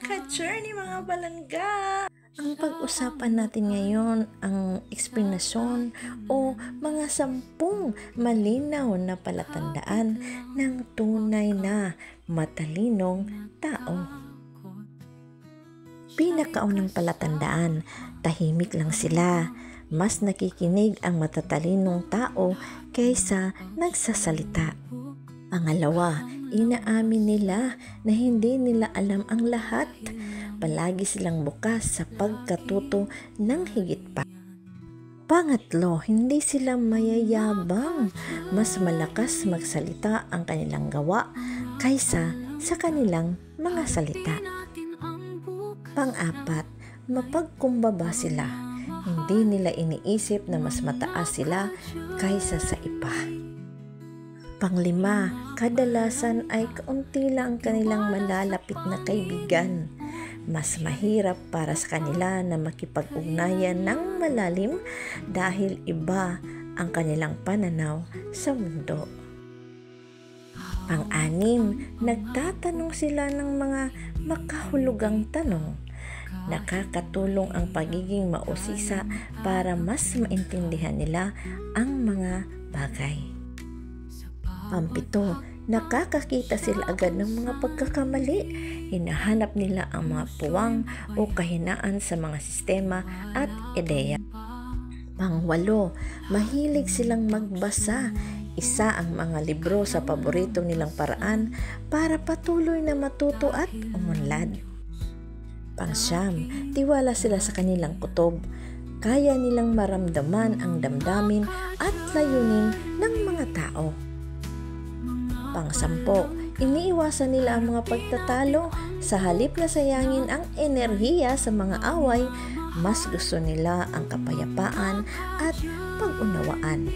ka-journey mga balangga! Ang pag-usapan natin ngayon ang eksplanasyon o mga 10 malinaw na palatandaan ng tunay na matalinong tao. Pinakaunang palatandaan, tahimik lang sila. Mas nakikinig ang matatalinong tao kaysa nagsasalita. Pangalawa, inaamin nila na hindi nila alam ang lahat. Palagi silang bukas sa pagkatuto ng higit pa. Pangatlo, hindi sila mayayabang. Mas malakas magsalita ang kanilang gawa kaysa sa kanilang mga salita. Pang-apat, mapagkumbaba sila. Hindi nila iniisip na mas mataas sila kaysa sa iba. Panglima, kadalasan ay kaunti lang ang kanilang malalapit na kaibigan. Mas mahirap para sa kanila na makipag-ugnayan ng malalim dahil iba ang kanilang pananaw sa mundo. Pang-anim, nagtatanong sila ng mga makahulugang tanong. Nakakatulong ang pagiging mausisa para mas maintindihan nila ang mga bagay. Pampito, nakakakita sila agad ng mga pagkakamali. Hinahanap nila ang mga puwang o kahinaan sa mga sistema at ideya. Pangwalo, mahilig silang magbasa. Isa ang mga libro sa paborito nilang paraan para patuloy na matuto at umunlad. Pangsyam, tiwala sila sa kanilang kutob. Kaya nilang maramdaman ang damdamin at layunin ng mga tao. Pang-10, iniiwasan nila ang mga pagtatalo. Sa halip na sayangin ang enerhiya sa mga away, mas gusto nila ang kapayapaan at pag-unawaan.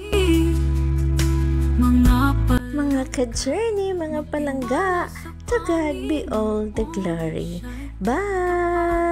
Mga ka-journey, mga palangga, to God be all the glory. Bye!